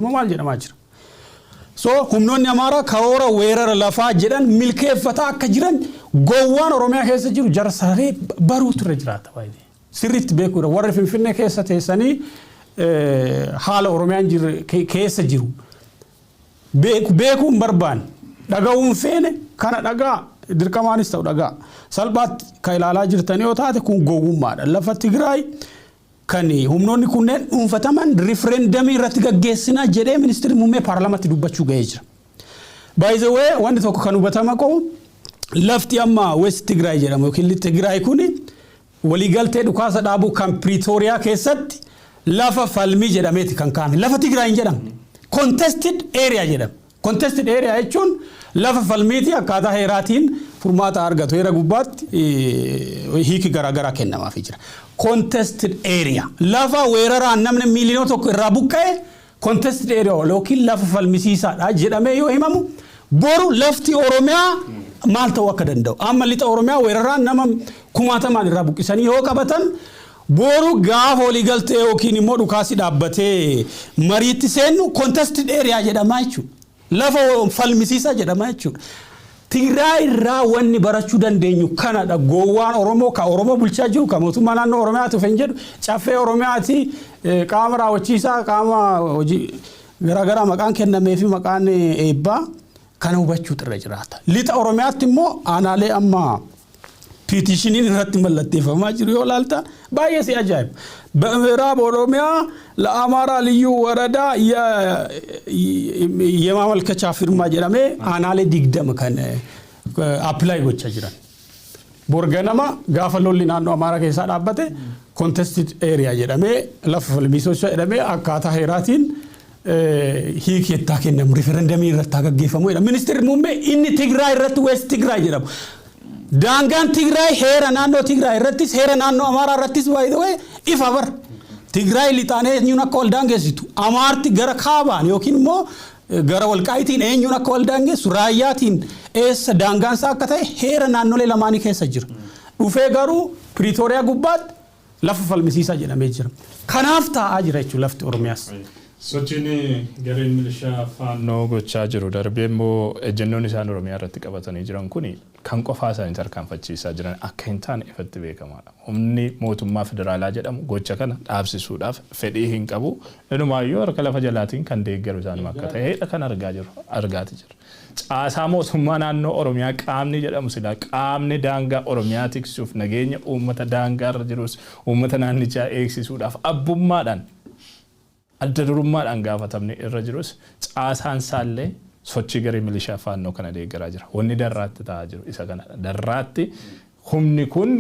maal jedhamaa jira. So humnoonni Amaaraa karoora weerara lafaa jedhan milkeeffataa akka jiran gowwaan Oromiyaa keessa jiru jarsaree baruutu irra jiraata baay'ee. Sirriitti beekuudha warri Finfinnee keessa teessanii haala Oromiyaan keessa jiru. Beekuun barbaan dhaga'uun feene kana dhagaa dirqamaanis ta'u dhagaa. Salphaatti kan ilaalaa jirtan yoo taate kun gowwummaadha. Lafa Tigraay kan humnoonni kunneen dhuunfataman referendamii irratti gaggeessinaa jedhee ministeerri muummee paarlaamaatti dubbachuu ga'ee jira. By the way wanti tokko kan hubatama qabu lafti amma West Tigraay jedhamu yookiin Tigraay kuni waliigaltee dhukaasa dhaabuu kan Pretoria keessatti lafa falmii jedhameeti kan kaa'ame. Lafa Tigraay hin jedhamu. Contested area jedhama. Contested area jechuun lafa falmiiti akkaataa heeraatiin furmaata argatu heera gubbaatti hiiki garaagaraa kennamaafii jira. Contested area lafa weeraraan namni miiliyoona tokko irraa buqqa'e contested area yookiin lafa falmisiisaadha jedhamee yoo himamu boru lafti Oromiyaa maal ta'uu akka danda'u. Amma lixa Oromiyaa weeraraan nama kumaatamaan irraa buqqisanii yoo qabatan boru gaafa waliigaltee yookiin immoo dhukaasi dhaabbatee mariitti seennu contested area jedhama jechuudha. Lafa falmisiisaa jedhama jechuudha. Tigraay irraa wanni barachuu dandeenyu kanadha gowwaan Oromoo ka Oromoo bulchaa jiru ka mootummaa naannoo Oromiyaatu fen jedhu caffee Oromiyaati qaama raawwachiisaa qaama hojii garaagaraa maqaan kennamee fi maqaan eebbaa kana hubachuu irra jiraata. Lixa Oromiyaatti immoo aanaalee amma petitionin irratti mallatteeffamaa jiru yoo ilaalta baay'ee si ajaa'iba. በምዕራብ ኦሮሚያ ለአማራ ልዩ ወረዳ የማመልከቻ ፊርማ ጀራሜ አናሌ ዲግደም ከነ አፕላይ ጎቻ ጅራን ቦርገናማ ጋፈሎሊ ናኖ አማራ ከሳ ዳበተ ኮንቴስቲድ ኤሪያ ጀራሜ ለፍልሚሶች ጀራሜ አካታ ሄራቲን ሂክ ከነም ሪፈረንደም ይረታገገፈሙ ሚኒስትር ሙሜ ኢን ትግራይ ረት ዌስት ትግራይ ጀራሙ ዳንጋን ትግራይ ሄራ ናኖ ትግራይ ረቲስ ሄራ ናኖ አማራ ረቲስ ባይ ዘ ወይ ኢፋበር ትግራይ ሊጣኔ ኙና ኮልዳንገሲቱ አማርቲ ገረ ካባን ዮኪን ሞ ገረ ወልቃይቲን ኙና ኮልዳንገስ ራያቲን ኤስ ዳንጋንሳ ከታይ ሄራ ናኖ ለማኒ ከሰጅር ዱፌ ገሩ ፕሪቶሪያ ጉባት ለፈፈል ሚሲሳ ጀነሜ ጅር ከናፍታ አጅረቹ ለፍት ኦሮሚያስ Sochini gareen milishaa faannoo gochaa jiru darbeemmoo ejjennoon isaan Oromiyaa irratti qabatanii jiran kuni kan qofaa isaanii tarkaanfachiisaa jiran akka hin taane ifatti beekamaadha. Humni mootummaa federaalaa jedhamu gocha kana dhaabsisuudhaaf fedhii hin qabu. Inumaayyuu harka lafa jalaatiin kan deeggaru isaan akka ta'edha kan argaati jiru. Caasaa mootummaa naannoo Oromiyaa qaamni jedhamu sila qaamni daangaa Oromiyaa tiksuuf nageenya uummata daangaa irra jirus uummata naannichaa eegsisuudhaaf abbummaadhaan adda durummaadhaan gaafatamne irra jirus caasaan saallee sochii garee milishaa faannoo kana deeggaraa jira. Wanni darraatti ta'aa jiru isa kanadha. Darraatti humni kun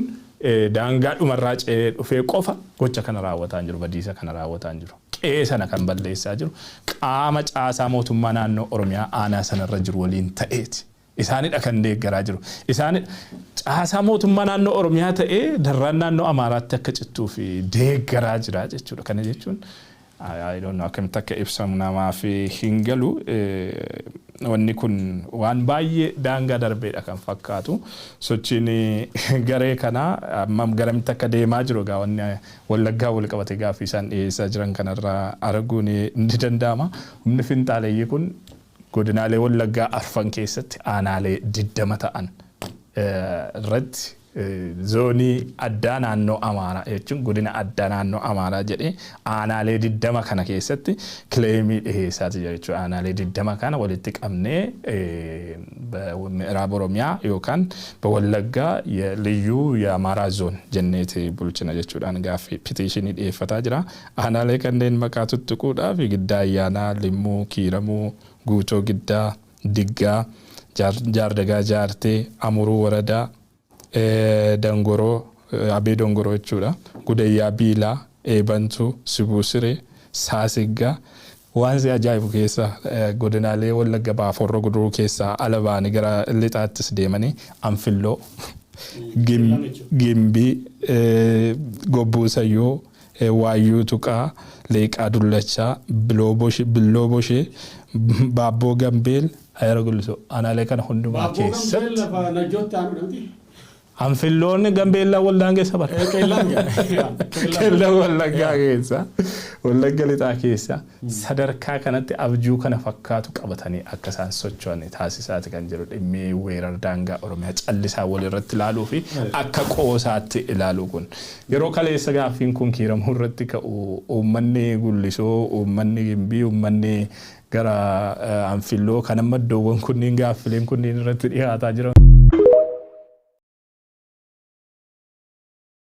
daangaa dhumarraa ce'ee dhufee qofa gocha kana raawwataa jiru, badiisa kana raawwataa jiru. Qe'ee sana kan balleessaa jiru qaama caasaa mootummaa naannoo Oromiyaa aanaa sanarra jiru waliin ta'eeti. Isaanidha kan deeggaraa jiru. Isaanidha caasaa mootummaa naannoo Oromiyaa ta'ee darraan naannoo Amaaraatti akka cittuu fi deeggaraa jira jechuudha. Kana jechuun I don't know akkamitti akka ibsamu namaaf hin galu wanni kun waan baay'ee daangaa darbeedha kan fakkaatu sochiin garee kana ammam garamitti akka deemaa jiru gaa wanni Wallaggaa wal qabate gaaffii isaan dhiyeessaa jiran kanarraa arguun ni danda'ama. Humni finxaaleeyyii kun godinaalee Wallaggaa arfan keessatti aanaalee 20 ta'an irratti zoonii addaa naannoo Amaaraa jechuun godina addaa naannoo Amaaraa jedhee aanaalee 20 kana keessatti kileemii dhiyeessaa jira jechuudha. Aanaalee 20 kana walitti qabnee ምዕራብ ኦሮሚያ yookaan በወለጋ የልዩ የአማራ ዞን ጀነቴ ቡልችና jechuudhaan gaaffii petitionii dhiyeeffataa jira. Aanaalee kanneen maqaa tuttuquudhaaf Giddaa Ayyaanaa, Limmuu, Kiiramuu, Guutoo Giddaa, Diggaa, Jaardagaa Jaartee, Amuruu Waradaa, Dangoroo, Abee Dongoroo jechuudha. Gudayyaa Biilaa, Eebantuu, Sibusiree, Saasiggaa waan si ajaa'ibu keessa godinaalee Wallagga Baaforroo Guduruu keessaa alabaanii gara lixaattis deemanii Anfilloo, Gimbii, Gobbuu Sayyoo, Waayyuu Tuqaa, Leeqaa Dullachaa, Billoo Boshee, Baabboo Gambeel, Ayyaara Gullisoo aanaalee kana hundumaa keessatti Anfiloonni Gambeellaa Wallaggaa bara. Qeellan Wallaggaa keessa Wallagga lixaa keessa sadarkaa kanatti abjuu kana fakkaatu qabatanii akka isaan socho'an taasisaati kan jiru dhimmi weerar daangaa Oromiyaa callisaa walirratti ilaaluu fi akka qoosaatti ilaaluu kun yeroo kaleessa gaaffiin kun kiiramuu irratti ka'u uummanni Gullisoo uummanni Gimbii uummanni gara Anfiloo kan amma iddoowwan kunniin gaaffileen kunniin irratti dhiyaataa jiran.